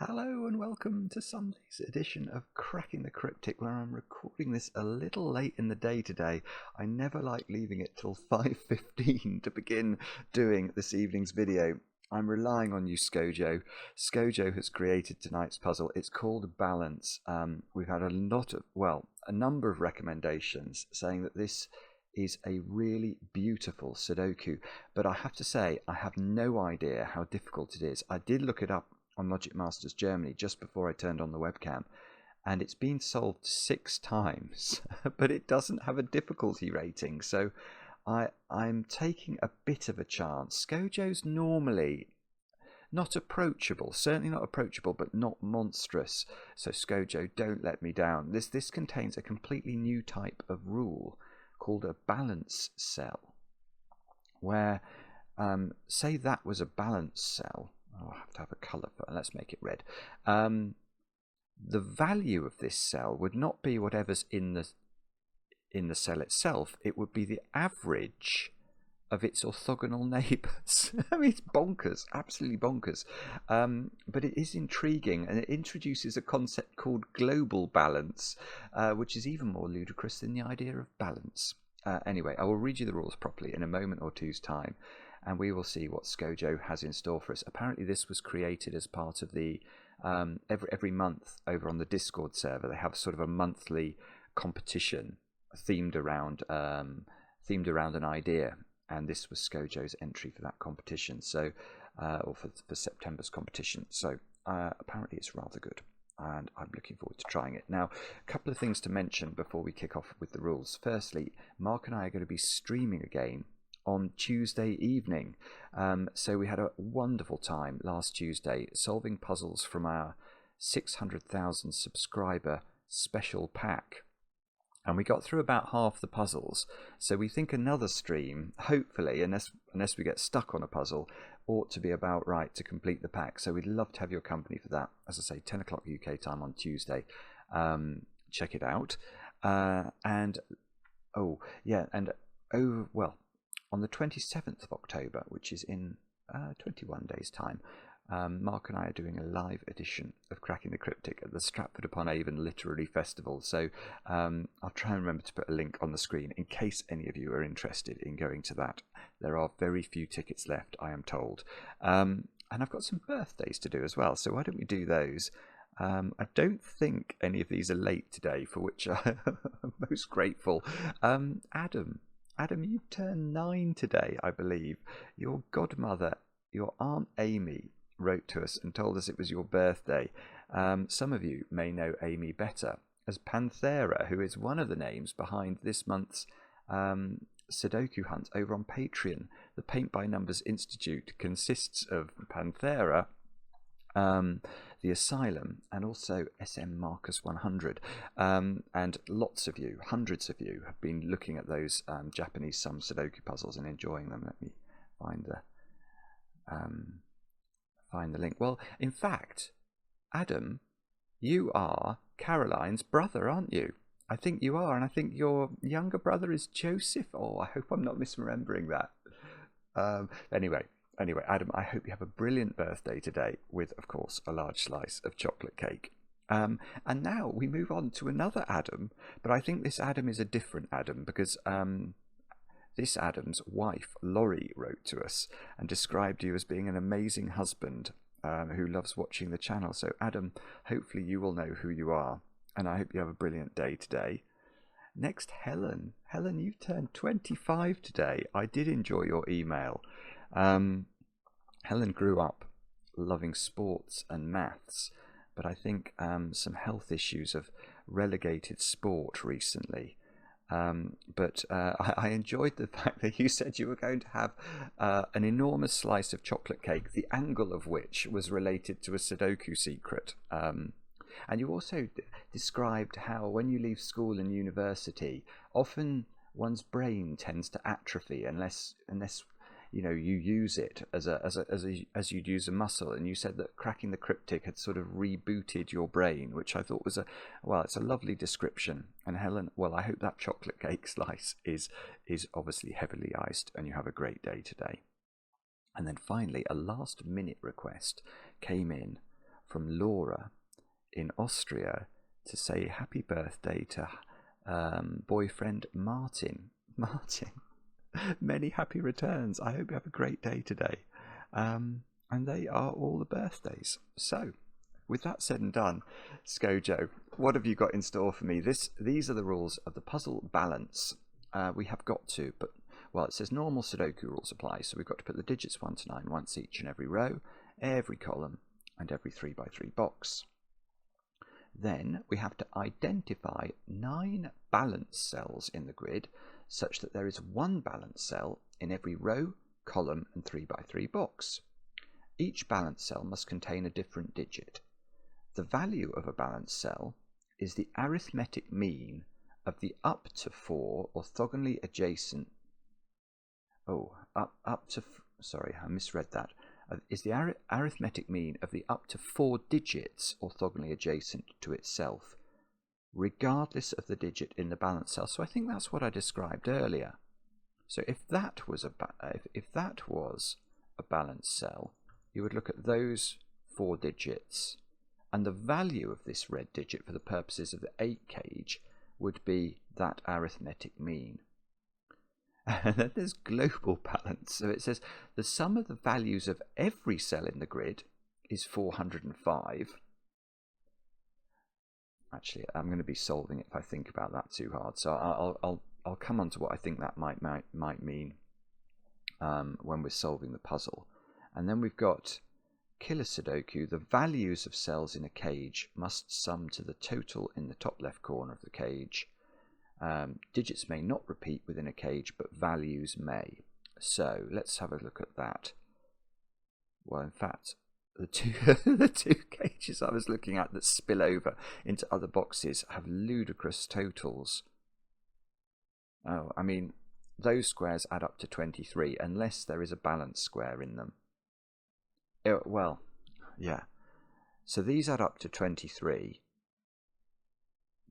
Hello and welcome to Sunday's edition of Cracking the Cryptic, where I'm recording this a little late in the day today. I never like leaving it till 5:15 to begin doing this evening's video. I'm relying on you, Skojo. Skojo has created tonight's puzzle. It's called Balance. We've had a number of recommendations saying that this is a really beautiful Sudoku, but I have to say I have no idea how difficult it is. I did look it up on Logic Masters Germany just before I turned on the webcam, and it's been solved 6 times, but it doesn't have a difficulty rating, so I'm taking a bit of a chance. Skojo's normally not approachable, certainly not approachable, but not monstrous, so Skojo, don't let me down. This contains a completely new type of rule called a balance cell, where say that was a balance cell. Oh, I have to have a colour for it. Let's make it red. The value of this cell would not be whatever's in the cell itself. It would be the average of its orthogonal neighbours. I mean, it's bonkers, absolutely bonkers. But it is intriguing, and it introduces a concept called global balance, which is even more ludicrous than the idea of balance. Anyway, I will read you the rules properly in a moment or two's time, and we will see what Skojo has in store for us. Apparently this was created as part of the every month over on the Discord server. They have sort of a monthly competition themed around an idea, and this was Skojo's entry for that competition, so or for September's competition. So apparently it's rather good, and I'm looking forward to trying it. Now, a couple of things to mention before we kick off with the rules. Firstly, Mark and I are going to be streaming again on Tuesday evening. So we had a wonderful time last Tuesday solving puzzles from our 600,000 subscriber special pack. And we got through about half the puzzles. So we think another stream, hopefully, unless we get stuck on a puzzle, ought to be about right to complete the pack. So we'd love to have your company for that. As I say, 10 o'clock UK time on Tuesday. Check it out. On the 27th of October, which is in 21 days' time, Mark and I are doing a live edition of Cracking the Cryptic at the Stratford-upon-Avon Literary Festival. So I'll try and remember to put a link on the screen in case any of you are interested in going to that. There are very few tickets left, I am told. And I've got some birthdays to do as well, so why don't we do those? I don't think any of these are late today, for which I'm most grateful. Adam, you turned 9 today, I believe. Your godmother, your Aunt Amy, wrote to us and told us it was your birthday. Some of you may know Amy better as Panthera, who is one of the names behind this month's Sudoku hunt over on Patreon. The Paint by Numbers Institute consists of Panthera, the Asylum, and also SM Marcus 100, and lots of you, hundreds of you, have been looking at those Japanese sum Sudoku puzzles and enjoying them. Let me find the link. Well, in fact, Adam, you are Caroline's brother, aren't you? I think you are, and I think your younger brother is Joseph. Oh, I hope I'm not misremembering that. Anyway, Adam, I hope you have a brilliant birthday today with, of course, a large slice of chocolate cake. And now we move on to another Adam, but I think this Adam is a different Adam because this Adam's wife, Laurie, wrote to us and described you as being an amazing husband who loves watching the channel. So, Adam, hopefully you will know who you are, and I hope you have a brilliant day today. Next, Helen. Helen, you've turned 25 today. I did enjoy your email. Helen grew up loving sports and maths, but I think some health issues have relegated sport recently. But I enjoyed the fact that you said you were going to have an enormous slice of chocolate cake, the angle of which was related to a Sudoku secret. And you also described how when you leave school and university, often one's brain tends to atrophy unless you use it as you'd use a muscle. And you said that Cracking the Cryptic had sort of rebooted your brain, which I thought was it's a lovely description. And Helen, well, I hope that chocolate cake slice is obviously heavily iced, and you have a great day today. And then finally, a last minute request came in from Laura in Austria to say happy birthday to boyfriend Martin. Martin, many happy returns. I hope you have a great day today. And they are all the birthdays. So, with that said and done, Skojo, what have you got in store for me? These are the rules of the puzzle balance. We have got to, but, well, it says normal Sudoku rules apply, so we've got to put the digits 1 to 9 once each in every row, every column, and every 3 by 3 box. Then we have to identify 9 balance cells in the grid such that there is one balance cell in every row, column, and 3 by 3 box. Each balance cell must contain a different digit. The value of a balance cell is the arithmetic mean of the up to 4 orthogonally adjacent. Sorry, I misread that. Is the arithmetic mean of the up to 4 digits orthogonally adjacent to itself, regardless of the digit in the balance cell. So I think that's what I described earlier. So if that was a balance cell, you would look at those 4 digits, and the value of this red digit for the purposes of the 8 cage would be that arithmetic mean. And then there's global balance. So it says the sum of the values of every cell in the grid is 405. Actually, I'm going to be solving it if I think about that too hard. So I'll come on to what I think that might mean when we're solving the puzzle. And then we've got Killer Sudoku. The values of cells in a cage must sum to the total in the top left corner of the cage. Digits may not repeat within a cage, but values may. So let's have a look at that. Well, in fact, the two cages I was looking at that spill over into other boxes have ludicrous totals. Oh, I mean, those squares add up to 23 unless there is a balance square in them. Well, yeah. So these add up to 23.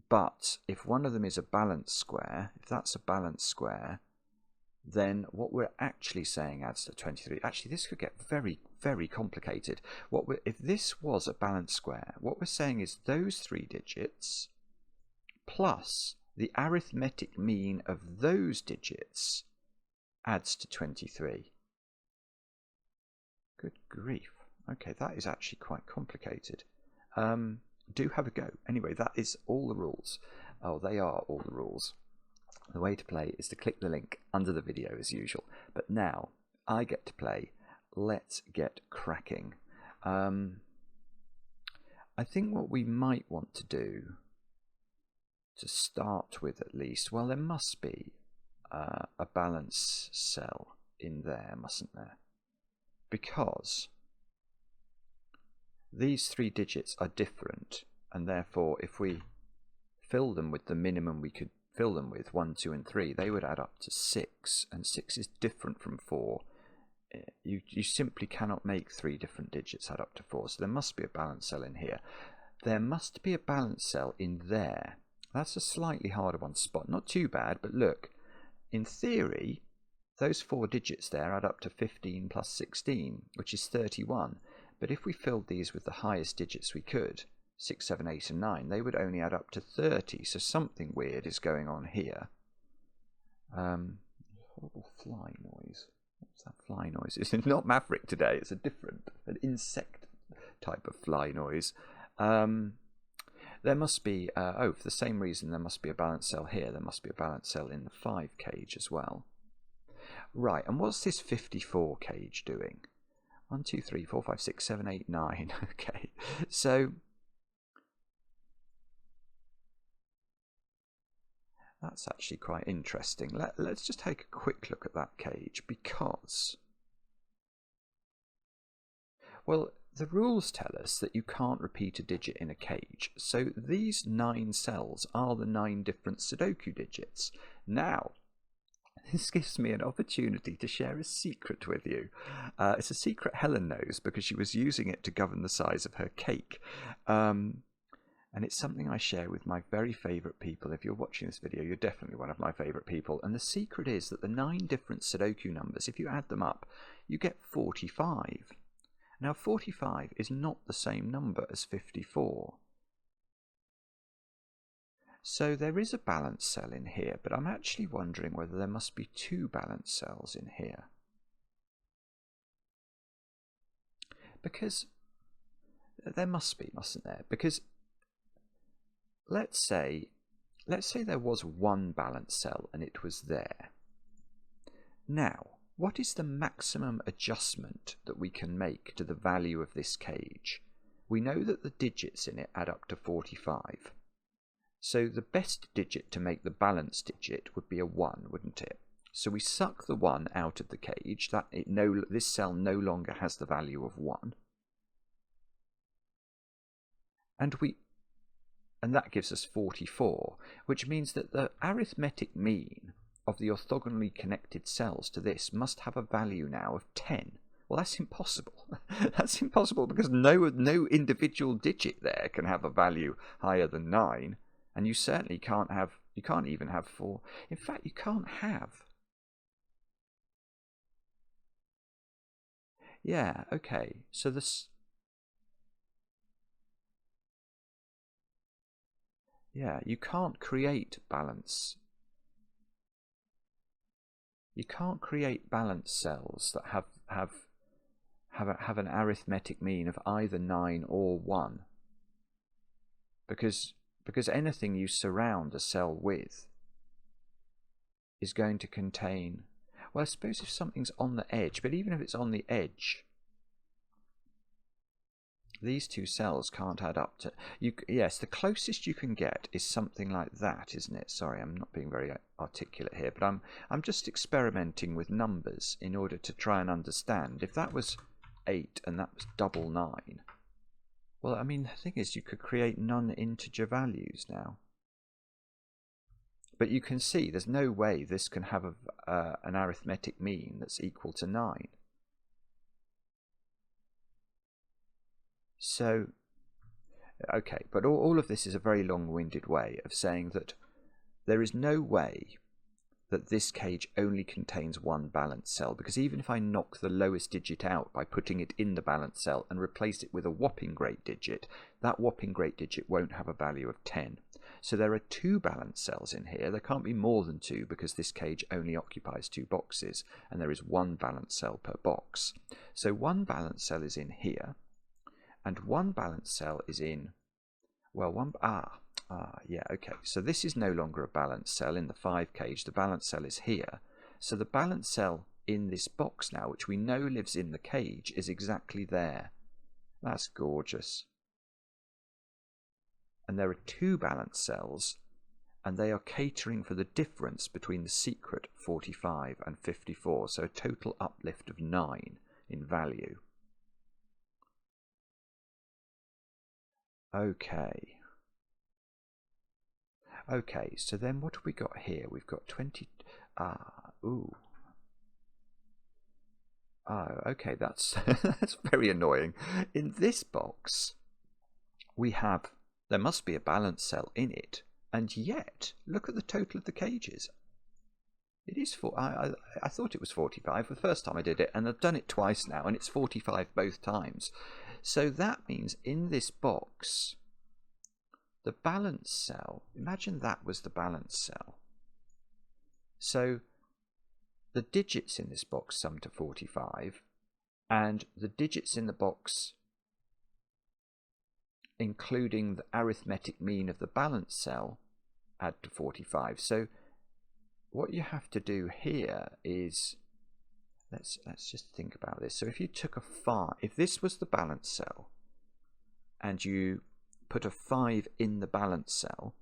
But if one of them is a balance square, if that's a balance square, then what we're actually saying adds to 23. Actually, this could get very, very complicated. If this was a balance square, what we're saying is those 3 digits plus the arithmetic mean of those digits adds to 23. Good grief. Okay, that is actually quite complicated. Do have a go. Anyway, that is all the rules. Oh, they are all the rules. The way to play is to click the link under the video as usual. But now I get to play. Let's get cracking. I think what we might want to do, to start with at least, well, there must be a balance cell in there, mustn't there? Because these 3 digits are different, and therefore if we fill them with the minimum we could fill them with, 1, 2 and 3, they would add up to 6, and 6 is different from 4. You simply cannot make 3 different digits add up to 4, so there must be a balance cell in here. There must be a balance cell in there. That's a slightly harder one to spot. Not too bad, but look, in theory, those 4 digits there add up to 15 plus 16, which is 31. But if we filled these with the highest digits we could, 6, 7, 8 and 9, they would only add up to 30. So something weird is going on here. Horrible fly noise. What's that fly noise? It's not Maverick today. It's an insect type of fly noise. There must be, for the same reason there must be a balance cell here. There must be a balance cell in the 5 cage as well. Right, and what's this 54 cage doing? 1, 2, 3, 4, 5, 6, 7, 8, 9. Okay, so that's actually quite interesting. Let's just take a quick look at that cage because, well, the rules tell us that you can't repeat a digit in a cage. So these 9 cells are the 9 different Sudoku digits. Now, this gives me an opportunity to share a secret with you. It's a secret Helen knows because she was using it to govern the size of her cake. And it's something I share with my very favourite people. If you're watching this video, you're definitely one of my favourite people. And the secret is that the 9 different Sudoku numbers, if you add them up, you get 45. Now 45 is not the same number as 54. So there is a balance cell in here, but I'm actually wondering whether there must be two balance cells in here. Because there must be, mustn't there? Because let's say there was one balance cell and it was there. Now, what is the maximum adjustment that we can make to the value of this cage? We know that the digits in it add up to 45. So the best digit to make the balance digit would be a 1, wouldn't it? So we suck the 1 out of the cage. This cell no longer has the value of 1. And that gives us 44, which means that the arithmetic mean of the orthogonally connected cells to this must have a value now of 10. Well, that's impossible. That's impossible because no individual digit there can have a value higher than 9, and you certainly can't even have 4. In fact, you can't have. Yeah, okay. So this. Yeah, you can't create balance. You can't create balance cells that have an arithmetic mean of either 9 or 1. Because anything you surround a cell with is going to contain. Well, I suppose if something's on the edge, but even if it's on the edge, these two cells can't add up to. Yes, the closest you can get is something like that, isn't it? Sorry, I'm not being very articulate here, but I'm just experimenting with numbers in order to try and understand. If that was 8 and that was double 9, well, I mean, the thing is, you could create non-integer values now. But you can see there's no way this can have an arithmetic mean that's equal to 9. So, okay, but all of this is a very long-winded way of saying that there is no way that this cage only contains one balance cell, because even if I knock the lowest digit out by putting it in the balance cell and replace it with a whopping great digit, that whopping great digit won't have a value of 10. So there are two balance cells in here. There can't be more than two because this cage only occupies 2 boxes, and there is one balance cell per box. So one balance cell is in here, and one balance cell is in, well, yeah, okay. So this is no longer a balance cell in the 5 cage. The balance cell is here. So the balance cell in this box now, which we know lives in the cage, is exactly there. That's gorgeous. And there are 2 balance cells, and they are catering for the difference between the secret 45 and 54. So a total uplift of 9 in value. Okay. Okay, so then what have we got here? We've got 20. Ooh. Oh, okay, that's that's very annoying. In this box, there must be a balance cell in it, and yet look at the total of the cages. It is I thought it was 45 the first time I did it, and I've done it twice now, and it's 45 both times. So that means in this box, the balance cell, imagine that was the balance cell. So the digits in this box sum to 45, and the digits in the box, including the arithmetic mean of the balance cell, add to 45. So what you have to do here is, let's just think about this. So if you took a 5, if this was the balance cell, and you put a 5 in the balance cell,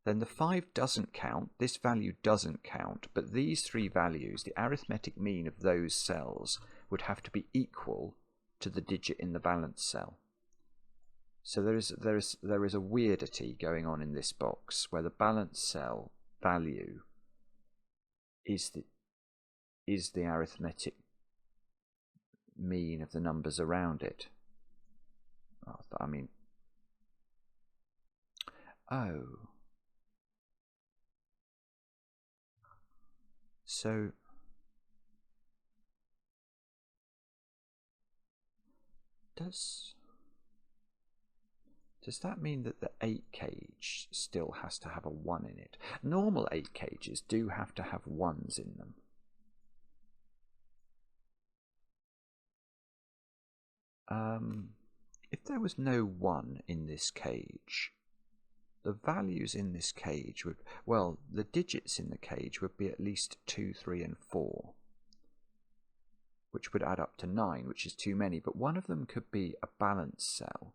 then the 5 doesn't count, this value doesn't count, but these 3 values, the arithmetic mean of those cells, would have to be equal to the digit in the balance cell. So there is a weirdity going on in this box where the balance cell value is the arithmetic mean of the numbers around it. I mean, oh, so Does that mean that the 8 cage still has to have a 1 in it? Normal 8 cages do have to have 1s in them. If there was no 1 in this cage, the values in this cage would, well, the digits in the cage would be at least 2, 3, and 4, which would add up to 9, which is too many, but one of them could be a balance cell.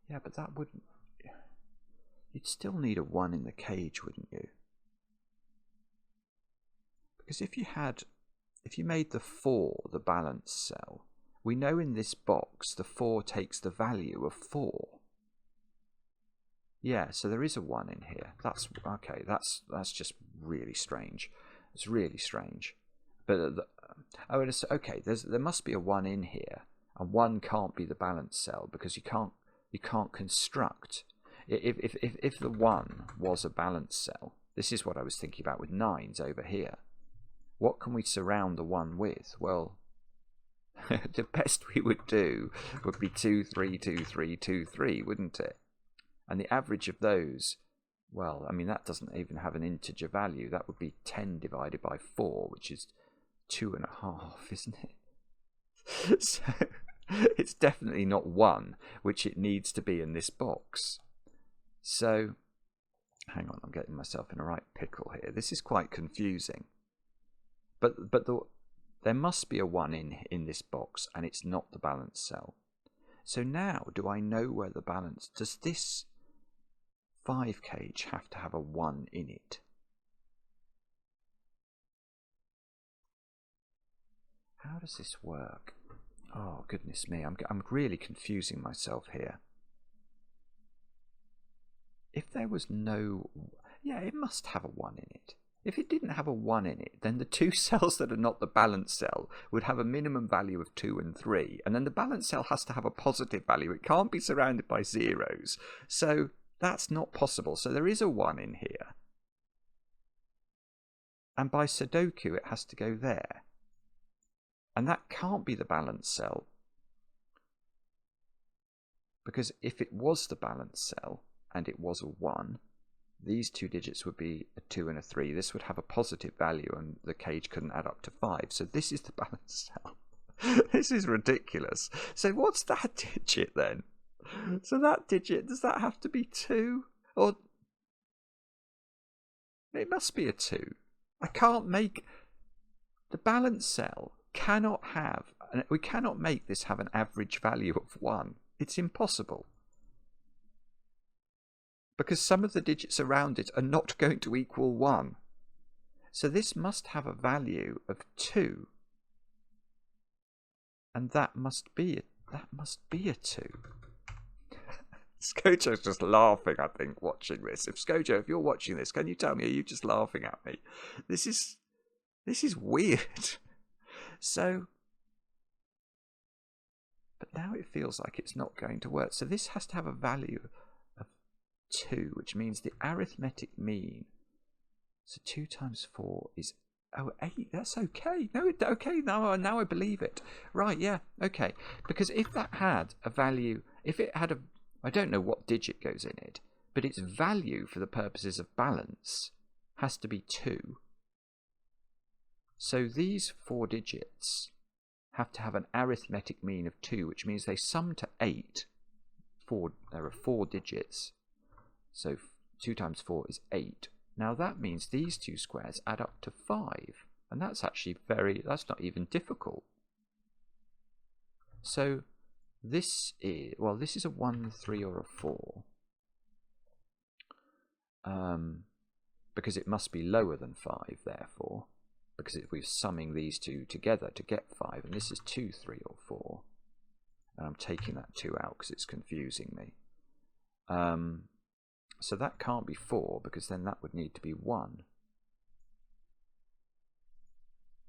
Yeah, but that wouldn't... You'd still need a 1 in the cage, wouldn't you? Because if you made the 4 the balance cell, we know in this box the 4 takes the value of 4. Yeah, so there is a 1 in here. That's okay. That's just really strange. It's really strange. But okay. There must be a 1 in here, and 1 can't be the balance cell because you can't construct. If the 1 was a balance cell, this is what I was thinking about with 9s over here. What can we surround the 1 with? Well, the best we would do would be 2, 3, 2, 3, 2, 3, wouldn't it? And the average of those, well, I mean, that doesn't even have an integer value. That would be 10 divided by 4, which is 2.5, isn't it? So it's definitely not 1, which it needs to be in this box. So, hang on, I'm getting myself in a right pickle here. This is quite confusing. But there must be a 1 in this box, and it's not the balance cell. So now, do I know where the balance... Does this 5 cage have to have a 1 in it? How does this work? Oh, goodness me, I'm really confusing myself here. If there was no... Yeah, it must have a 1 in it. If it didn't have a 1 in it, then the 2 cells that are not the balance cell would have a minimum value of 2 and 3. And then the balance cell has to have a positive value. It can't be surrounded by zeros. So that's not possible. So there is a 1 in here. And by Sudoku, it has to go there. And that can't be the balance cell. Because if it was the balance cell, and it was a 1... these 2 digits would be a 2 and a 3. This would have a positive value and the cage couldn't add up to 5. So this is the balance cell. This is ridiculous. So what's that digit then? So that digit, does that have to be 2? Or it must be a 2. I can't make... The balance cell cannot have... We cannot make this have an average value of 1. It's impossible. Because some of the digits around it are not going to equal 1. So this must have a value of 2. And that must be a 2. Skojo's just laughing, I think, watching this. If Skojo, if you're watching this, can you tell me, are you just laughing at me? This is weird. So, but now it feels like it's not going to work. So this has to have a value of 2, which means the arithmetic mean. So 2 times 4 is 8. That's okay. No, okay. Now I believe it. Right? Yeah. Okay. Because if that had a value, if it had a, I don't know what digit goes in it, but its value for the purposes of balance has to be 2. So these 4 digits have to have an arithmetic mean of 2, which means they sum to 8. There are 4 digits. So 2 times 4 is 8. Now that means these 2 squares add up to 5. And that's actually that's not even difficult. So this is, well, this is a 1, 3 or a 4. Because it must be lower than 5, therefore. Because we're summing these 2 together to get 5. And this is 2, 3 or 4. And I'm taking that 2 out because it's confusing me. So that can't be 4, because then that would need to be 1.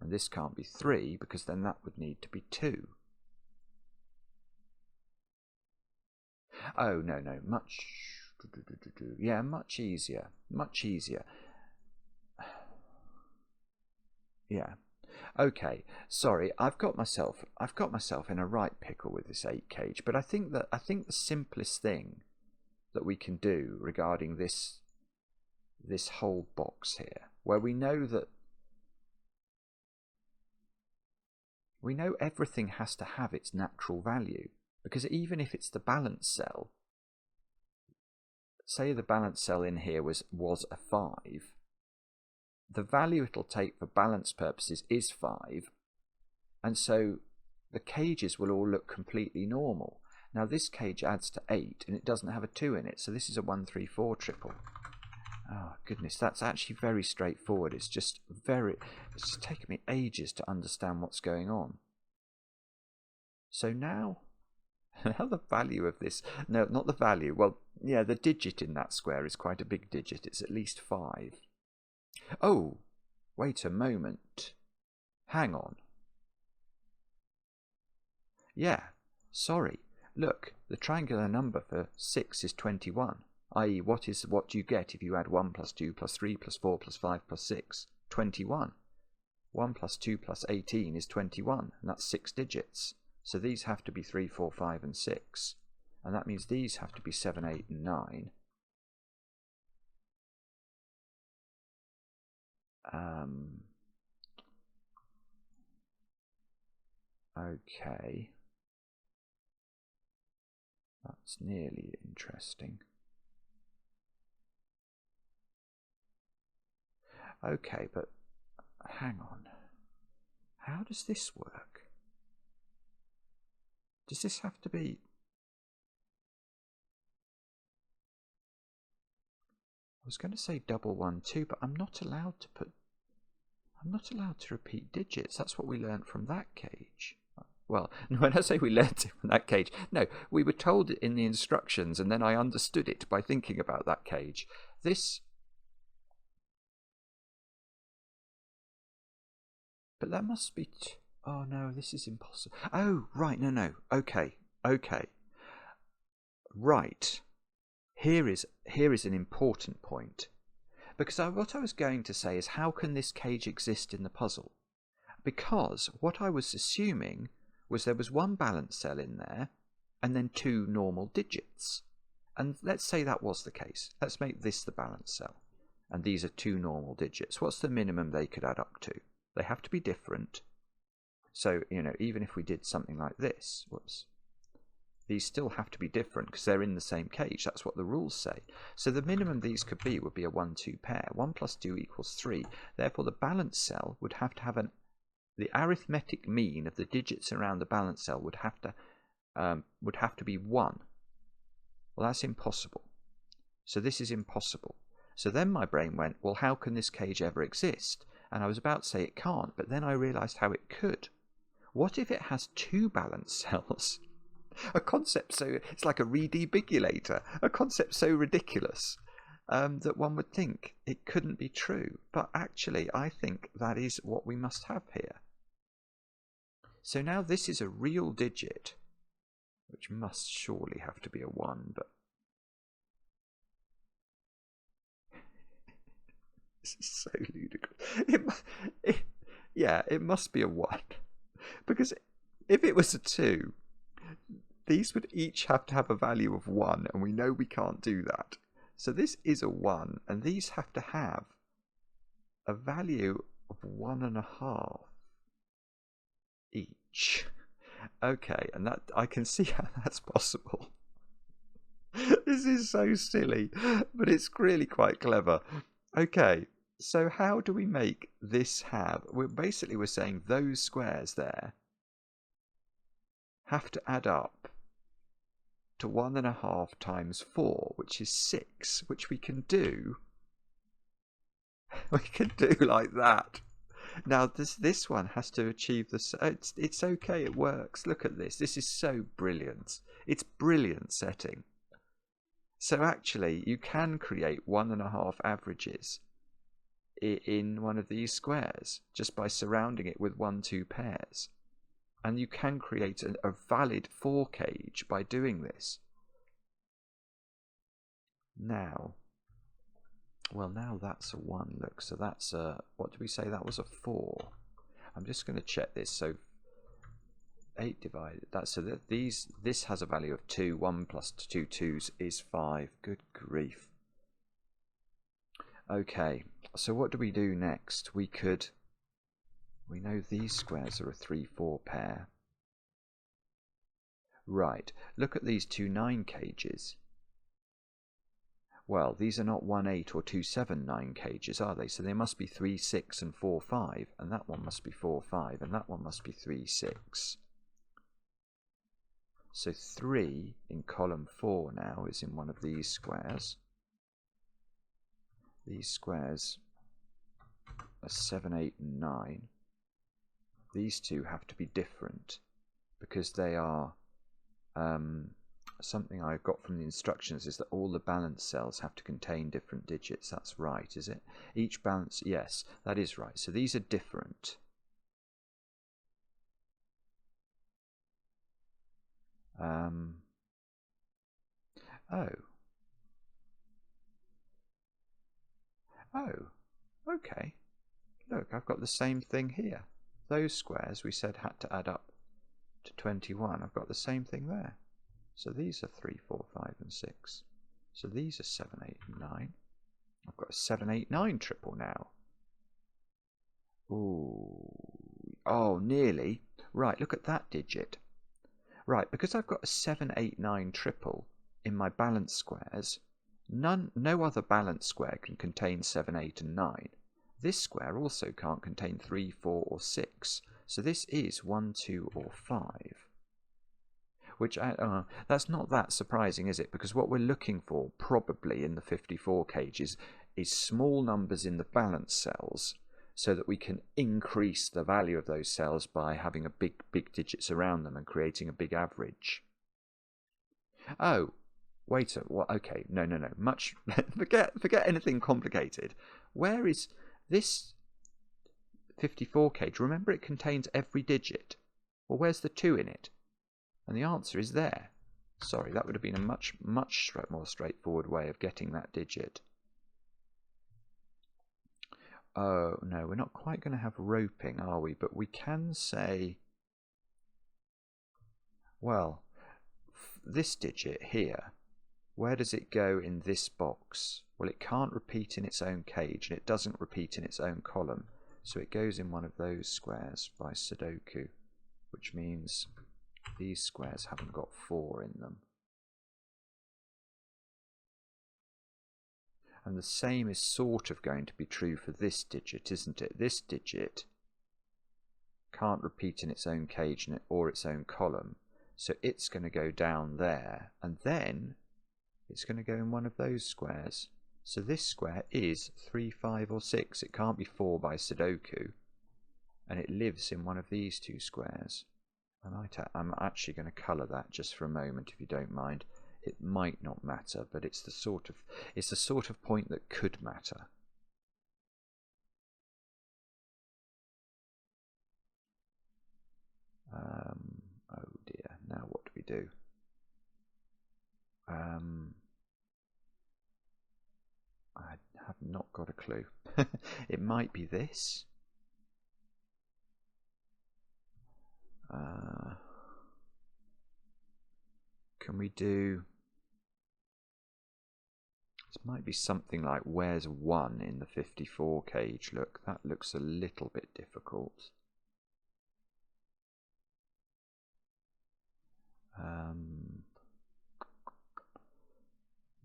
And this can't be 3, because then that would need to be 2. Oh, no, yeah, much easier, much easier. Yeah. Okay. Sorry, I've got myself in a right pickle with this 8 cage, but I think the simplest thing that we can do regarding this whole box here, where we know everything has to have its natural value, because even if it's the balance cell, say the balance cell in here was a 5, the value it'll take for balance purposes is 5, and so the cages will all look completely normal. Now this cage adds to 8 and it doesn't have a 2 in it, so this is a 1 3 4 triple. Oh goodness, that's actually very straightforward. It's just taken me ages to understand what's going on. So now the value of this, no, not the value, well, yeah, the digit in that square is quite a big digit. It's at least 5. Oh, wait a moment. Hang on. Yeah, sorry. Look, the triangular number for 6 is 21, i.e. what do you get if you add 1 plus 2 plus 3 plus 4 plus 5 plus 6? 21. 1 plus 2 plus 18 is 21, and that's 6 digits. So these have to be 3, 4, 5, and 6. And that means these have to be 7, 8, and 9. Okay. That's nearly interesting. Okay, but hang on. How does this work? Does this have to be... I was going to say double 1, 2, but I'm not allowed to repeat digits. That's what we learned from that cage. Well, when I say we learned it from that cage, no, we were told it in the instructions, and then I understood it by thinking about that cage. But that must be... oh no, this is impossible. Oh, right, no. Okay. Right. Here is an important point. Because what I was going to say is, how can this cage exist in the puzzle? Because what I was assuming was there was one balance cell in there, and then 2 normal digits. And let's say that was the case. Let's make this the balance cell. And these are 2 normal digits. What's the minimum they could add up to? They have to be different. So, even if we did something like this, whoops, these still have to be different because they're in the same cage. That's what the rules say. So the minimum these could be would be a 1, 2 pair. 1 plus 2 equals 3. Therefore, the balance cell would have to have the arithmetic mean of the digits around the balance cell would have to be 1. Well, that's impossible. So this is impossible. So then my brain went, well, how can this cage ever exist? And I was about to say it can't, but then I realised how it could. What if it has 2 balance cells? A concept so... it's like a redebigulator. A concept so ridiculous that one would think it couldn't be true. But actually, I think that is what we must have here. So now this is a real digit, which must surely have to be a 1, but... this is so ludicrous. It must be a 1. Because if it was a 2, these would each have to have a value of 1, and we know we can't do that. So this is a 1, and these have to have a value of 1.5 each. Okay, and that I can see how that's possible. This is so silly, but it's really quite clever. Okay, so how do we make this have... we're saying those squares there have to add up to 1.5 times 4, which is 6, which we can do. We can do like that. Now this one has to achieve the... it's okay, it works. Look at this. This is so brilliant. It's brilliant setting. So actually, you can create 1.5 averages in one of these squares just by surrounding it with 1, 2 pairs. And you can create a valid 4 cage by doing this. Now that's a 1, look. So that's a... what do we say? That was a 4. I'm just going to check this. So 8 divided, so that this has a value of 2. 1 plus 2 2s is 5. Good grief. Okay, so what do we do next? We know these squares are a 3 4 pair. Right, look at these two 9 cages. Well, these are not 1 8 or 2 7 9 cages, are they? So they must be 3 6 and 4 5, and that one must be 4 5, and that one must be 3 6. So 3 in column 4 now is in one of these squares. These squares are 7, 8, and 9. These two have to be different because they are something I got from the instructions is that all the balance cells have to contain different digits. That's right, is it? Each balance, yes, that is right. So these are different. Oh, okay. Look, I've got the same thing here. Those squares we said had to add up to 21. I've got the same thing there. So these are 3, 4, 5, and 6. So these are 7, 8, and 9. I've got a 7, 8, 9 triple now. Ooh. Oh, nearly. Right, look at that digit. Right, because I've got a 7, 8, 9 triple in my balance squares, no other balance square can contain 7, 8, and 9. This square also can't contain 3, 4, or 6. So this is 1, 2, or 5. Which, that's not that surprising, is it? Because what we're looking for, probably in the 54 cages, is small numbers in the balance cells so that we can increase the value of those cells by having a big digits around them and creating a big average. Oh, wait, well, okay, no. Much forget anything complicated. Where is this 54 cage? Remember, it contains every digit. Well, where's the 2 in it? And the answer is there. Sorry, that would have been a much more straightforward way of getting that digit. Oh, no, we're not quite going to have roping, are we? But we can say, well, this digit here, where does it go in this box? Well, it can't repeat in its own cage, and it doesn't repeat in its own column. So it goes in one of those squares by Sudoku, which means these squares haven't got 4 in them. And the same is sort of going to be true for this digit, isn't it? This digit can't repeat in its own cage or its own column, so it's going to go down there, and then it's going to go in one of those squares. So this square is 3, 5, or 6. It can't be 4 by Sudoku, and it lives in one of these two squares. I'm actually going to colour that just for a moment, if you don't mind. It might not matter, but it's the sort of point that could matter. Oh dear, now what do we do? I have not got a clue. It might be this. Can we do... This might be something like, where's 1 in the 54 cage? Look, that looks a little bit difficult.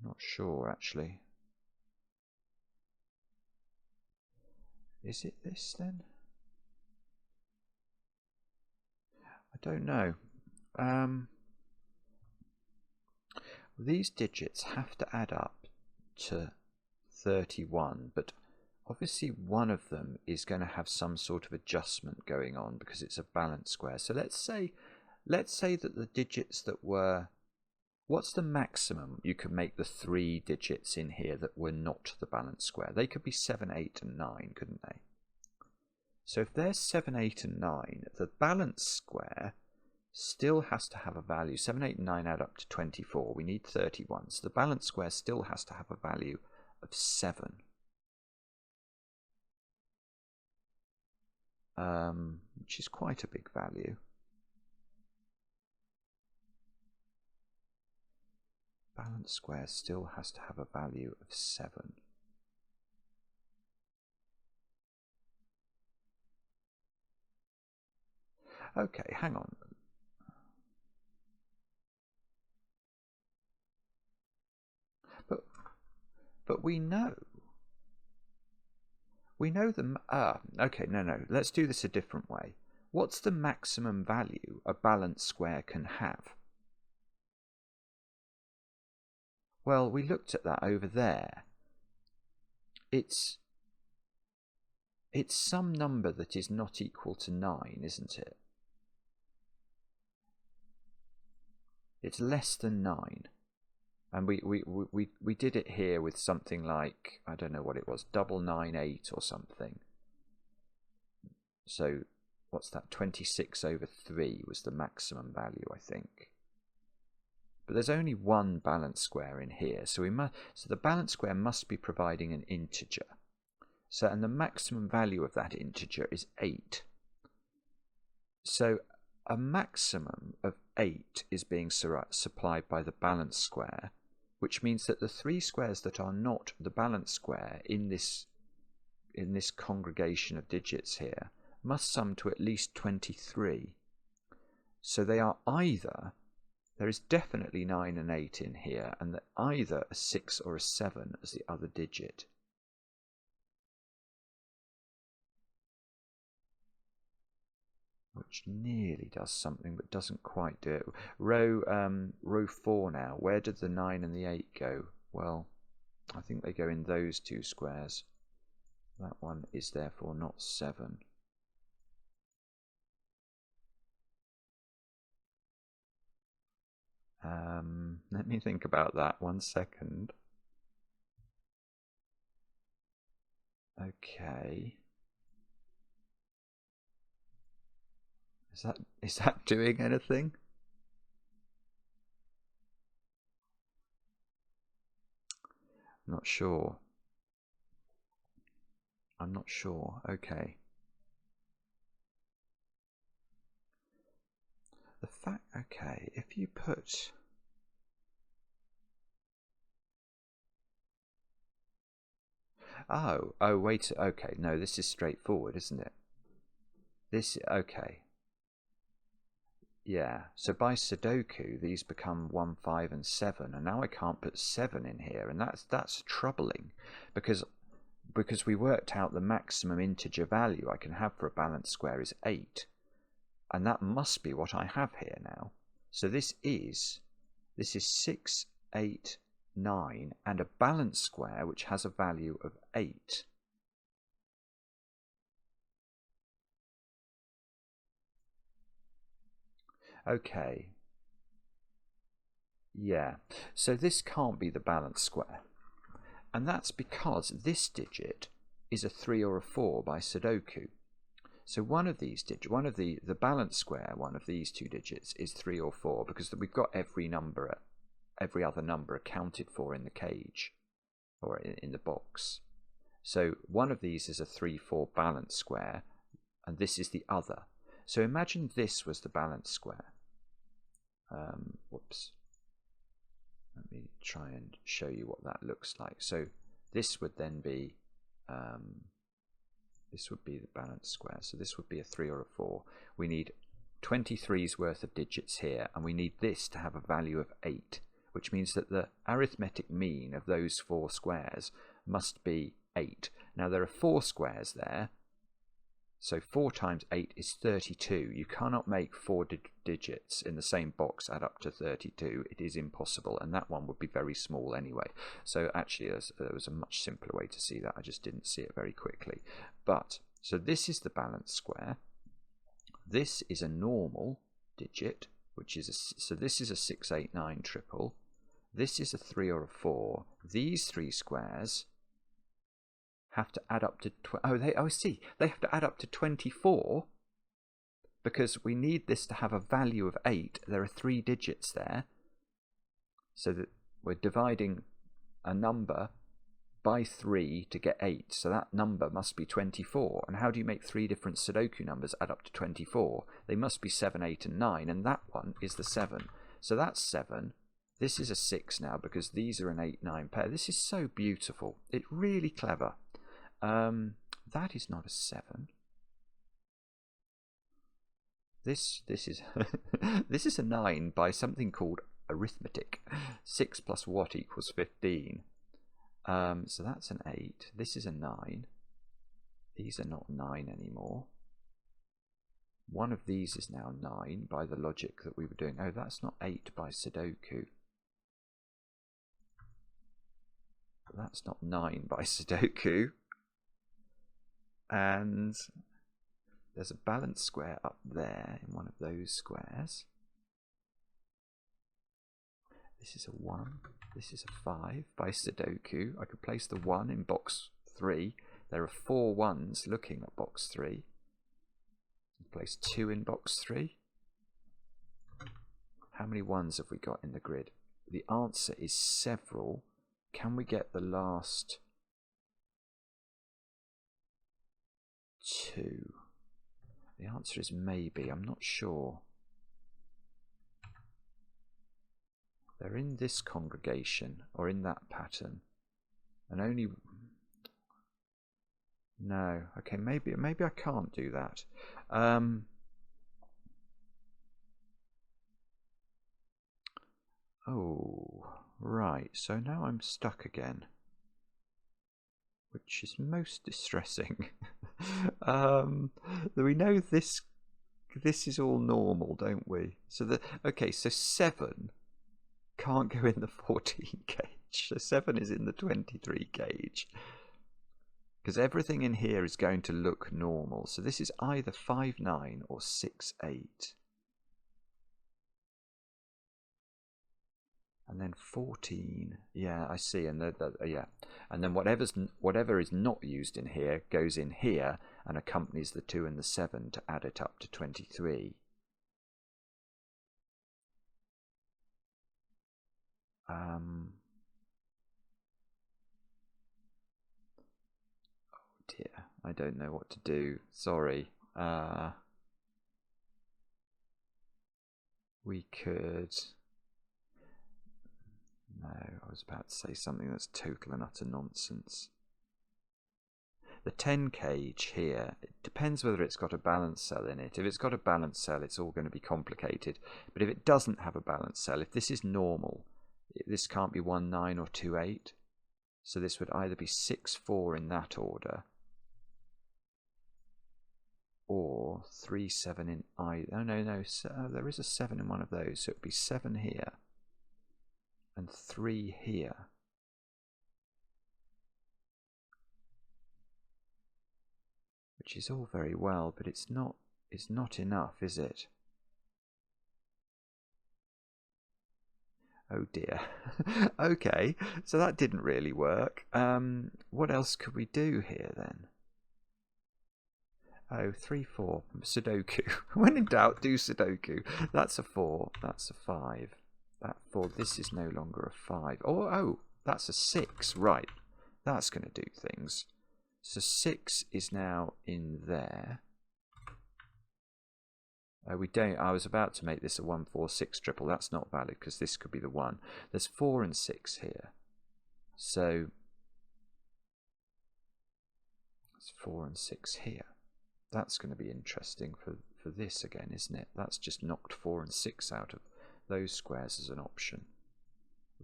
Not sure, actually. Is it this, then? I don't know. These digits have to add up to 31, but obviously one of them is going to have some sort of adjustment going on because it's a balanced square. So let's say that the digits that were... What's the maximum you could make the 3 digits in here that were not the balanced square? They could be 7, 8, and 9, couldn't they? So if there's 7, 8, and 9, the balanced square still has to have a value. 7, 8, and 9 add up to 24. We need 31. So the balanced square still has to have a value of 7. which is quite a big value. Balanced square still has to have a value of 7. Okay, hang on. But we know the... okay, no, let's do this a different way. What's the maximum value a balanced square can have? Well, we looked at that over there. It's some number that is not equal to 9, isn't it? It's less than 9. And we did it here with something like, I don't know what it was, 998 or something. So what's that? 26 over 3 was the maximum value, I think. But there's only one balanced square in here, so the balanced square must be providing an integer. So, and the maximum value of that integer is 8. So a maximum of 8 is being supplied by the balanced square, which means that the 3 squares that are not the balanced square in this congregation of digits here must sum to at least 23. So they are either, there is definitely 9 and 8 in here, and they're either a 6 or a 7 as the other digit. Which nearly does something but doesn't quite do it. Row 4 now. Where did the 9 and the 8 go? Well, I think they go in those 2 squares. That one is therefore not 7. Let me think about that 1 second. Okay. Is that doing anything? I'm not sure. I'm not sure. Okay. The fact, okay, if you put... Oh, wait, okay, no, this is straightforward, isn't it? This, okay. Yeah, so by Sudoku, these become 1, 5, and 7, and now I can't put 7 in here, and that's troubling, because we worked out the maximum integer value I can have for a balanced square is 8, and that must be what I have here now. So this is 6, 8, 9, and a balanced square which has a value of 8. Okay. Yeah, so this can't be the balanced square. And that's because this digit is a 3 or a 4 by Sudoku. So one of these digits, the balanced square, one of these 2 digits is 3 or 4, because we've got every other number accounted for in the cage, or in the box. So one of these is a 3, 4 balanced square, and this is the other. So imagine this was the balanced square. Whoops. Let me try and show you what that looks like. So this would then be, this would be the balanced square. So this would be a 3 or a 4. We need 23's worth of digits here, and we need this to have a value of 8, which means that the arithmetic mean of those 4 squares must be 8. Now there are 4 squares there, so 4 times 8 is 32. You cannot make 4 digits in the same box add up to 32. It is impossible, and that one would be very small anyway. So actually there was a much simpler way to see that. I just didn't see it very quickly. But, so this is the balanced square. This is a normal digit, which is so this is a 6, 8, 9 triple. This is a 3 or a 4. These 3 squares have to add up to they have to add up to 24, because we need this to have a value of 8. There are 3 digits there, so that we're dividing a number by 3 to get 8, so that number must be 24. And how do you make 3 different Sudoku numbers add up to 24? They must be 7, 8 and 9, and that one is the 7. So that's 7. This is a 6 now because these are an 8, 9 pair. This is so beautiful. It's really clever. That is not a 7. This is this is a 9 by something called arithmetic. 6 plus what equals 15. So that's an 8. This is a 9. These are not 9 anymore. One of these is now 9 by the logic that we were doing. Oh, that's not 8 by Sudoku. That's not 9 by Sudoku. And there's a balanced square up there in one of those squares. This is a 1. This is a 5 by Sudoku. I could place the 1 in box 3. There are 4 1s looking at box 3. Place 2 in box 3. How many 1s have we got in the grid? The answer is several. Can we get the last 2? The answer is maybe. I'm not sure. They're in this congregation or in that pattern, and only. No. Okay. Maybe I can't do that. Oh, right. So now I'm stuck again, which is most distressing. We know this is all normal, don't we? So okay, so 7 can't go in the 14 gauge. So 7 is in the 23 gauge. Because everything in here is going to look normal. So this is either 5, 9 or 6, 8. And then 14, yeah, I see, and yeah, and then whatever is not used in here goes in here and accompanies the 2 and the 7 to add it up to 23. Oh dear, I don't know what to do. Sorry. We could. No, I was about to say something that's total and utter nonsense. The 10 gauge here, it depends whether it's got a balance cell in it. If it's got a balance cell, it's all going to be complicated. But if it doesn't have a balance cell, if this is normal, this can't be 1, 9 or 2, 8. So this would either be 6, 4 in that order, or 3, 7 in either. Oh, no, there is a 7 in one of those, so it would be 7 here. And 3 here. Which is all very well, but it's not enough, is it? Oh dear. Okay, so that didn't really work. What else could we do here then? Oh, 3, 4. Sudoku. When in doubt, do Sudoku. That's a 4. That's a 5. That 4, this is no longer a 5. Oh, that's a 6. Right. That's going to do things. So 6 is now in there. We don't. I was about to make this a 1, 4, 6 triple. That's not valid because this could be the 1. There's 4 and 6 here. So it's 4 and 6 here. That's going to be interesting for this again, isn't it? That's just knocked 4 and 6 out of those squares as an option.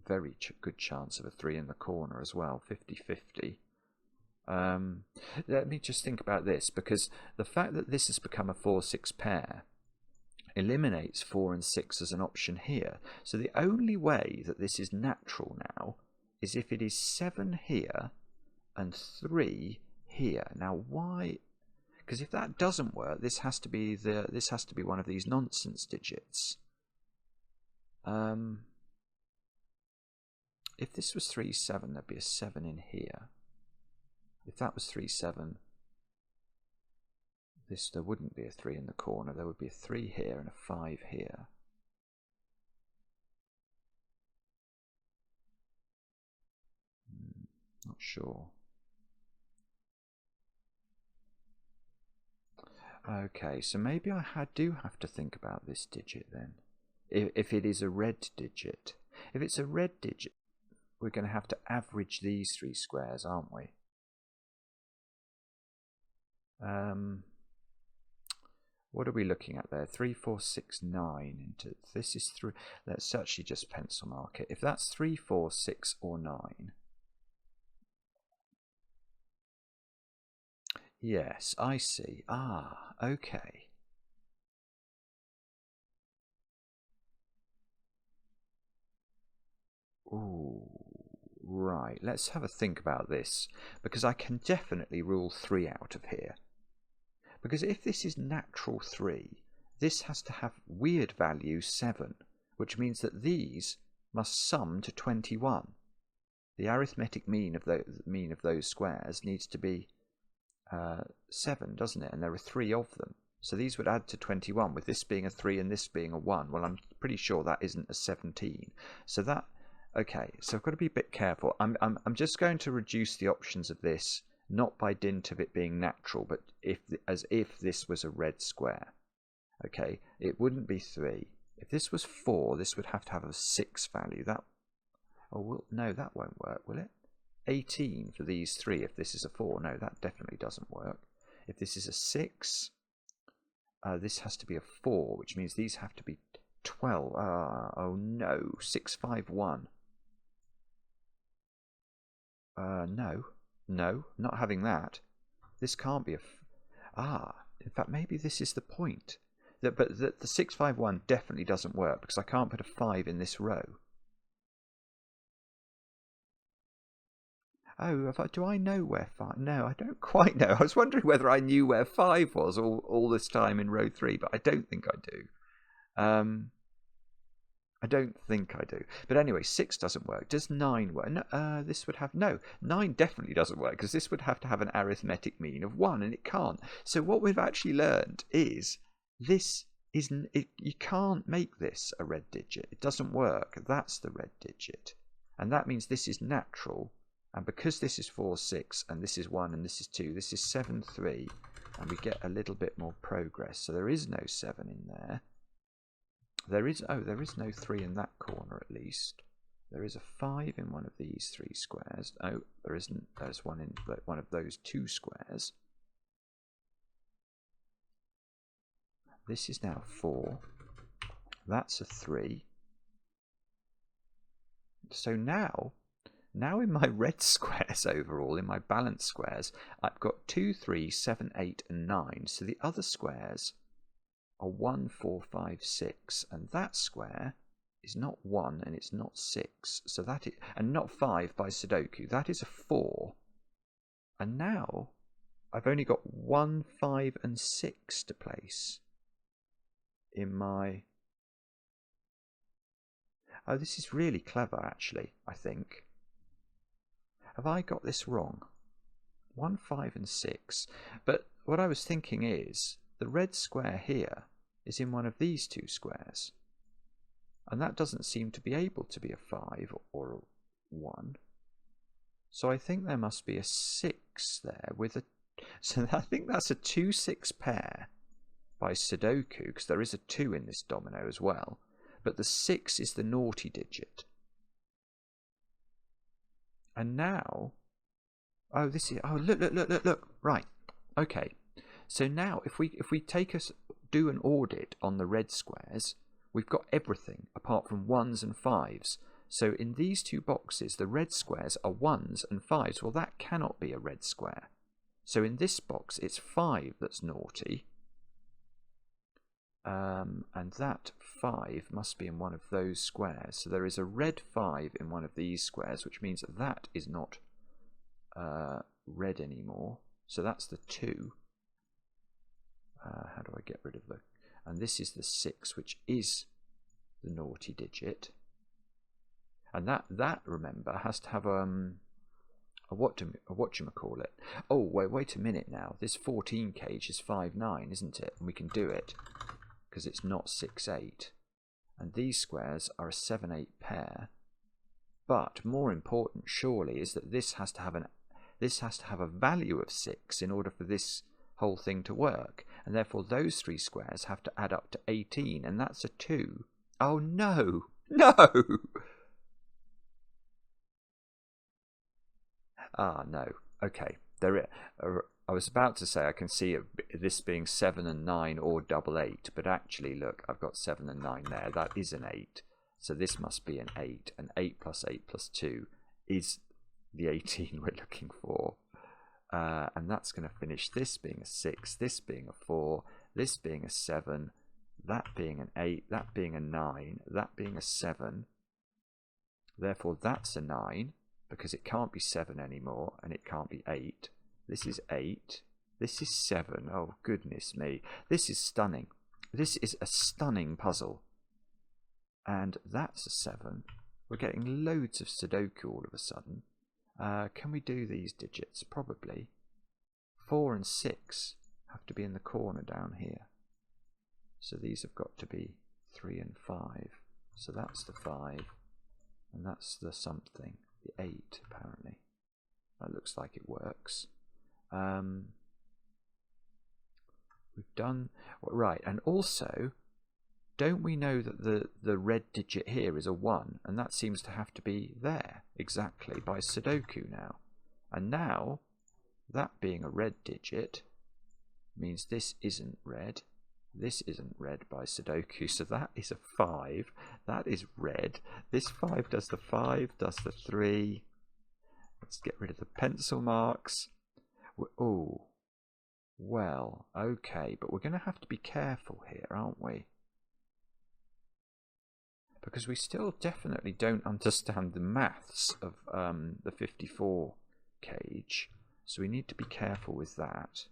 Very good chance of a 3 in the corner as well, 50-50. Let me just think about this, because the fact that this has become a 4-6 pair eliminates 4 and 6 as an option here. So the only way that this is natural now is if it is 7 here and 3 here. Now why? Because if that doesn't work, this has to be one of these nonsense digits. If this was 3, 7, there'd be a 7 in here. If that was 3, 7, there wouldn't be a 3 in the corner. There would be a 3 here and a 5 here. Not sure. Okay, so maybe I do have to think about this digit then. If it is a red digit. If it's a red digit, we're going to have to average these three squares, aren't we? What are we looking at there? 3, 4, 6, 9 into this is 3. Let's actually just pencil mark it. If that's 3, 4, 6, or 9. Yes, I see. Ah, okay. Ooh, right. Let's have a think about this, because I can definitely rule 3 out of here. Because if this is natural 3, this has to have weird value 7, which means that these must sum to 21. The arithmetic mean of those squares needs to be 7, doesn't it? And there are 3 of them. So these would add to 21, with this being a 3 and this being a 1. Well, I'm pretty sure that isn't a 17. So that, okay, so I've got to be a bit careful. I'm just going to reduce the options of this, not by dint of it being natural, but as if this was a red square. Okay, it wouldn't be 3. If this was 4, this would have to have a 6 value. That, oh well, no, that won't work, will it? 18 for these 3 if this is a 4. No, that definitely doesn't work. If this is a 6, this has to be a 4, which means these have to be 12. Oh no, 6, 5, 1. No, not having that. This can't be a... in fact, maybe this is the point. But the 6, 5, 1 definitely doesn't work, because I can't put a 5 in this row. Oh, do I know where 5... No, I don't quite know. I was wondering whether I knew where 5 was all this time in row 3, but I don't think I do. I don't think I do. But anyway, 6 doesn't work. Does 9 work? No, this would have... No, 9 definitely doesn't work, because this would have to have an arithmetic mean of 1, and it can't. So what we've actually learned is this is... you can't make this a red digit. It doesn't work. That's the red digit. And that means this is natural. And because this is 4, 6, and this is 1, and this is 2, this is 7, 3, and we get a little bit more progress. So there is no 7 in there. There is no 3 in that corner at least. There is a 5 in one of these 3 squares. Oh, there isn't. There's one in one of those 2 squares. This is now 4. That's a 3. So now in my red squares overall, in my balanced squares, I've got 2, 3, 7, 8, and 9. So the other squares are 1, 4, 5, 6. And that square is not 1 and it's not 6. So that is, and not 5 by Sudoku. That is a 4. And now I've only got 1, 5, and 6 to place in my... Oh, this is really clever, actually, I think. Have I got this wrong? 1, 5, and 6. But what I was thinking is, the red square here is in one of these 2 squares. And that doesn't seem to be able to be a 5 or a 1. So I think there must be a 6 there with a... So I think that's a 2, 6 pair by Sudoku, because there is a 2 in this domino as well. But the 6 is the naughty digit. And now, oh, this is, oh, look, right, okay. So now, if we do an audit on the red squares, we've got everything apart from 1s and 5s. So in these 2 boxes, the red squares are 1s and 5s. Well, that cannot be a red square. So in this box, it's 5 that's naughty. And that 5 must be in one of those squares. So there is a red 5 in one of these squares, which means that that is not red anymore. So that's the 2. How do I get rid of the... And this is the 6, which is the naughty digit. And that remember, has to have a whatchamacallit. Oh, wait a minute now. This 14 cage is 5, 9, isn't it? And we can do it, because it's not 6, 8. And these squares are a 7, 8 pair. But more important, surely, is that this has to have a value of 6 in order for this whole thing to work, and therefore those three squares have to add up to 18, and that's a 2. Oh no, no! Ah, no. Okay. I was about to say I can see this being 7 and 9 or double 8, but actually, look, I've got 7 and 9 there. That is an 8. So this must be an 8, and 8 plus 8 plus 2 is the 18 we're looking for. And that's going to finish this being a 6, this being a 4, this being a 7, that being an 8, that being a 9, that being a 7. Therefore, that's a 9, because it can't be 7 anymore, and it can't be 8. This is 8. This is 7. Oh, goodness me. This is stunning. This is a stunning puzzle. And that's a 7. We're getting loads of Sudoku all of a sudden. Can we do these digits? Probably. 4 and 6 have to be in the corner down here. So these have got to be 3 and 5. So that's the 5. And that's the something. The 8, apparently. That looks like it works. We've done... Right, and also... Don't we know that the red digit here is a 1, and that seems to have to be there, exactly, by Sudoku now. And now, that being a red digit, means this isn't red. This isn't red by Sudoku, so that is a 5. That is red. This 5 does the 5, does the 3. Let's get rid of the pencil marks. Oh, well, okay, but we're going to have to be careful here, aren't we? Because we still definitely don't understand the maths of the 54 cage. So we need to be careful with that.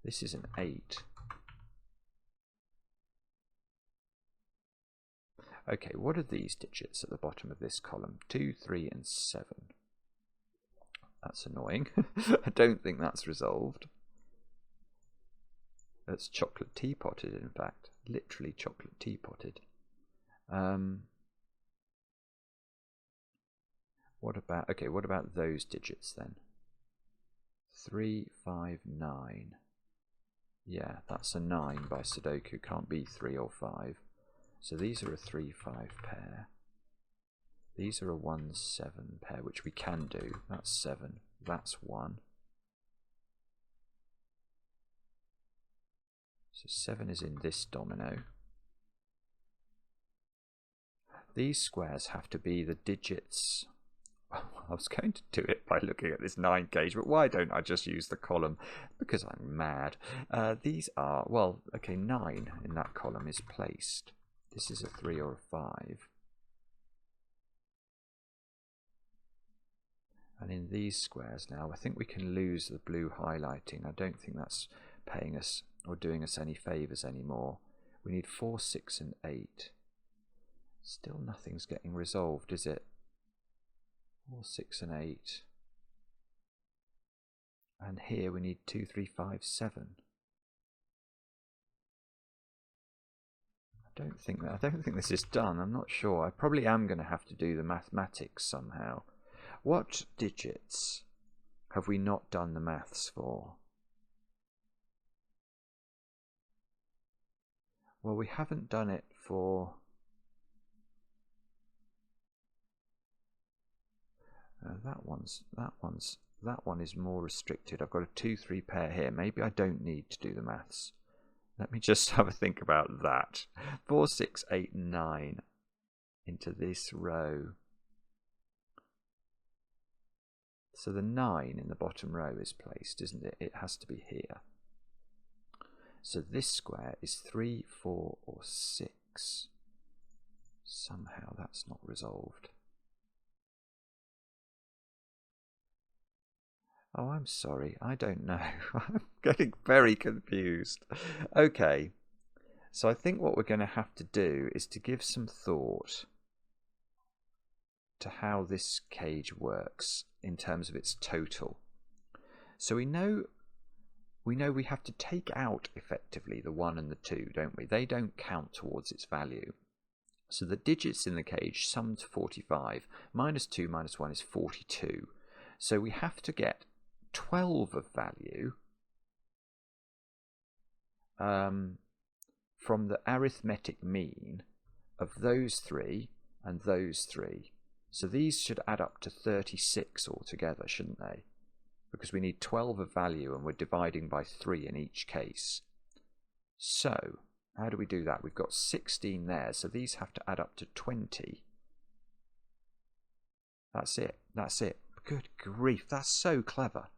This is an 8. Okay, what are these digits at the bottom of this column? 2, 3, and 7. That's annoying. I don't think that's resolved. That's chocolate teapotted, in fact. Literally chocolate teapotted. What about those digits then? 3, 5, 9. Yeah, that's a 9 by Sudoku. Can't be 3 or 5. So these are a 3, 5 pair. These are a 1, 7 pair, which we can do. That's 7. That's 1. So 7 is in this domino. These squares have to be the digits. I was going to do it by looking at this 9 gauge, but why don't I just use the column? Because I'm mad. These are, well, okay, 9 in that column is placed. This is a 3 or a 5. And in these squares now, I think we can lose the blue highlighting. I don't think that's paying us or doing us any favours anymore. We need 4, 6, and 8. Still nothing's getting resolved, is it? 4, 6, and 8. And here we need 2, 3, 5, 7. I don't think this is done. I'm not sure. I probably am going to have to do the mathematics somehow. What digits have we not done the maths for? Well, we haven't done it for... that one is more restricted. I've got a 2, 3 pair here. Maybe I don't need to do the maths. Let me just have a think about that. 4, 6, 8, 9 into this row. So the 9 in the bottom row is placed, isn't it? It has to be here. So this square is 3, 4, or 6. Somehow that's not resolved. Oh, I'm sorry. I don't know. I'm getting very confused. Okay. So I think what we're going to have to do is to give some thought to how this cage works in terms of its total. So we know we have to take out effectively the 1 and the 2, don't we? They don't count towards its value. So the digits in the cage sum to 45. Minus 2 minus 1 is 42. So we have to get 12 of value from the arithmetic mean of those three and those three. So these should add up to 36 altogether, shouldn't they? Because we need 12 of value and we're dividing by 3 in each case. So how do we do that? We've got 16 there, so these have to add up to 20. That's it. That's it. Good grief, that's so clever.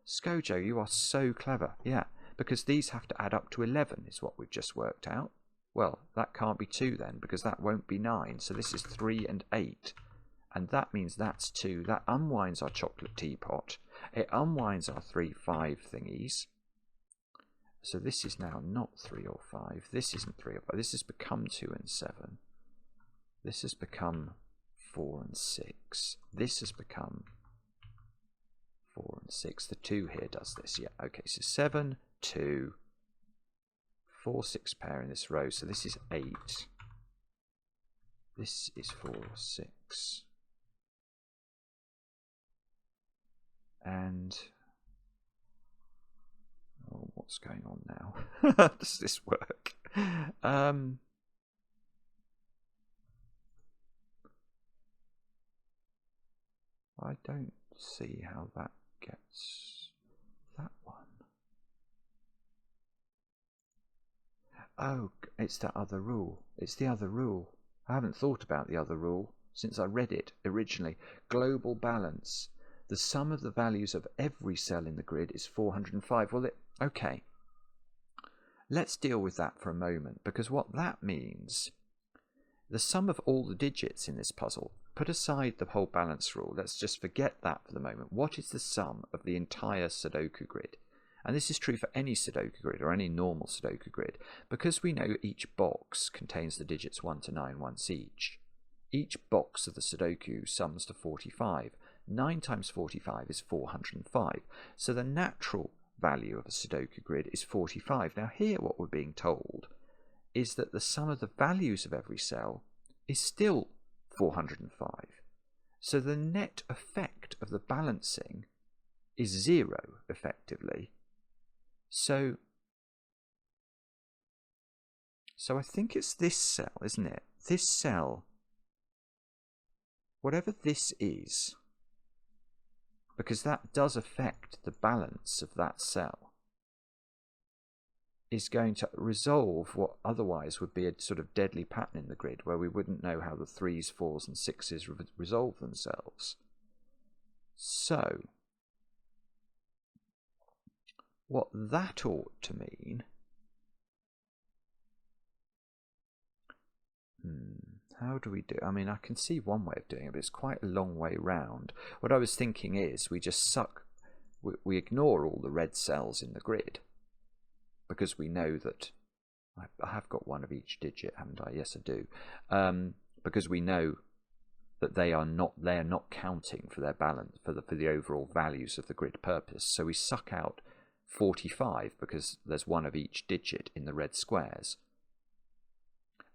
Skojo, you are so clever. Yeah, because these have to add up to 11 is what we've just worked out. Well, that can't be 2 then, because that won't be 9. So this is 3 and 8. And that means that's 2. That unwinds our chocolate teapot. It unwinds our 3, 5 thingies. So this is now not 3 or 5. This isn't 3 or 5. This has become 2 and 7. This has become 4 and 6. This has become 4 and 6. The 2 here does this. Yeah, okay. So 7, 2, 4, 6 pair in this row. So this is 8. This is 4, 6. And oh, what's going on now? Does this work? I don't see how that gets that one. Oh, it's that other rule. It's the other rule. I haven't thought about the other rule since I read it originally. Global balance. The sum of the values of every cell in the grid is 405. Well, okay. Let's deal with that for a moment, because what that means, the sum of all the digits in this puzzle, put aside the whole balance rule, let's just forget that for the moment. What is the sum of the entire Sudoku grid? And this is true for any Sudoku grid or any normal Sudoku grid, because we know each box contains the digits 1 to 9 once each. Each box of the Sudoku sums to 45. 9 times 45 is 405. So the natural value of a Sudoku grid is 45. Now here what we're being told is that the sum of the values of every cell is still 405. So the net effect of the balancing is 0 effectively. So I think it's this cell, isn't it? This cell, whatever this is, because that does affect the balance of that cell, is going to resolve what otherwise would be a sort of deadly pattern in the grid where we wouldn't know how the 3s, 4s and 6s resolve themselves. So what that ought to mean, how do we do? I mean, I can see one way of doing it, but it's quite a long way round. What I was thinking is we just we ignore all the red cells in the grid, because we know that I have got one of each digit, haven't I? Yes, I do. Because we know that they are not counting for their balance for the overall values of the grid purpose. So we suck out 45 because there's one of each digit in the red squares.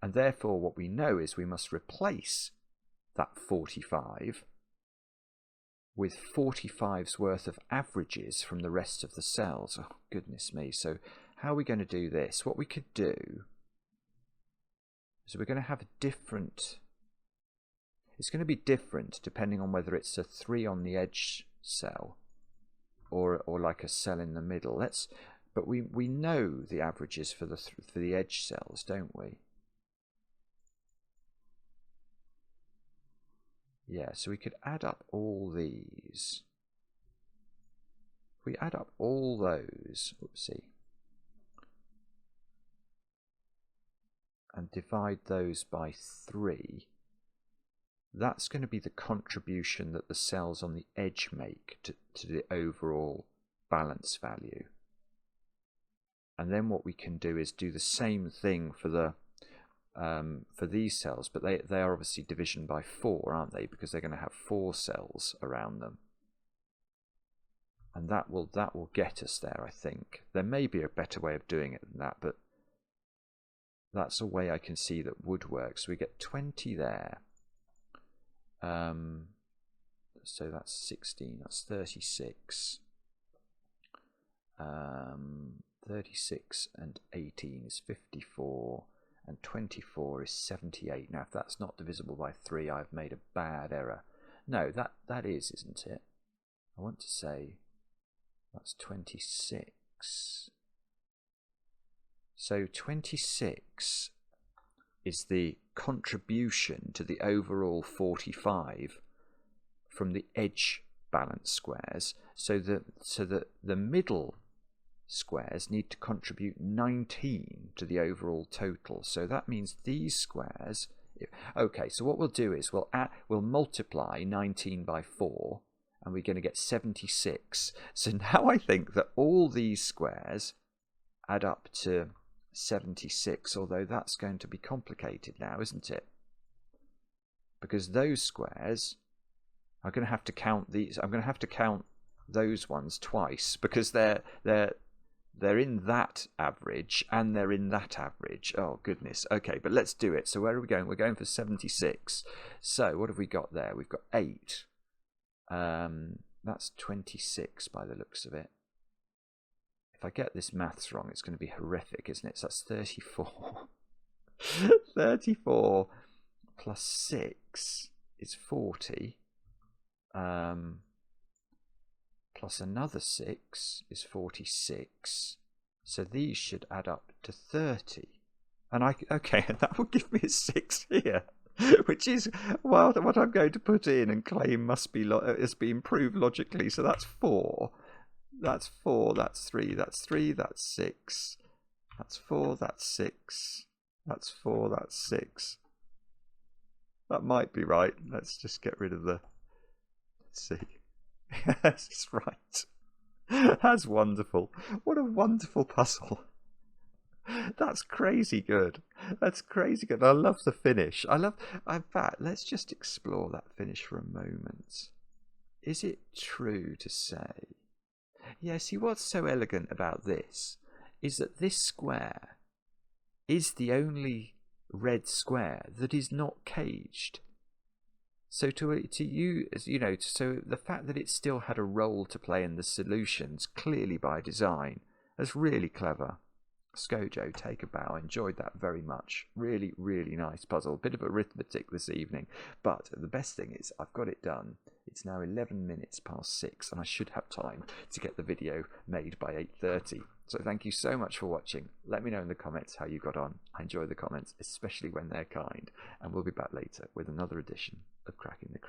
And therefore what we know is we must replace that 45 with 45's worth of averages from the rest of the cells. Oh, goodness me. So how are we going to do this? What we could do is we're going to have a different... It's going to be different depending on whether it's a 3 on the edge cell or like a cell in the middle. But we know the averages for the edge cells, don't we? Yeah, so we could add up all these. If we add up all those, oopsie, and divide those by 3, that's going to be the contribution that the cells on the edge make to the overall balance value. And then what we can do is do the same thing for these cells, but they are obviously division by 4, aren't they? Because they're going to have 4 cells around them, and that will get us there. I think there may be a better way of doing it than that, but that's a way I can see that would work. So we get 20 there. So that's 16, that's 36. 36 and 18 is 54, and 24 is 78. Now, if that's not divisible by 3, I've made a bad error. No, that is, isn't it? I want to say that's 26. So 26 is the contribution to the overall 45 from the edge balance squares. So that the middle squares need to contribute 19 to the overall total. So that means these squares. Okay, so what we'll do is we'll multiply 19 by 4, and we're going to get 76. So now I think that all these squares add up to 76, although that's going to be complicated now, isn't it? Because those squares, I'm going to have to count these. I'm going to have to count those ones twice, because they're in that average and they're in that average. Oh goodness. Okay, but let's do it. So where are we going? We're going for 76. So what have we got there? We've got 8. That's 26 by the looks of it. If I get this maths wrong, it's going to be horrific, isn't it? So that's 34. 34 plus 6 is 40. Plus another 6 is 46. So these should add up to 30. And okay, that will give me a 6 here, which is, well, what I'm going to put in and claim must be has been proved logically. So that's 4. That's 4, that's 3, that's 3, that's 6. That's 4, that's 6. That's 4, that's 6. That might be right. Let's just get rid of the... Let's see. Yes, it's right. That's wonderful. What a wonderful puzzle. That's crazy good. That's crazy good. I love the finish. In fact, let's just explore that finish for a moment. Is it true to say... Yeah, see, what's so elegant about this is that this square is the only red square that is not caged. So to you, so the fact that it still had a role to play in the solutions, clearly by design, that's really clever. Skojo, take a bow. Enjoyed that very much. Really, really nice puzzle. Bit of arithmetic this evening, but the best thing is I've got it done. It's now 11 minutes past 6, and I should have time to get the video made by 8:30. So thank you so much for watching. Let me know in the comments how you got on. I enjoy the comments, especially when they're kind, and we'll be back later with another edition of Cracking the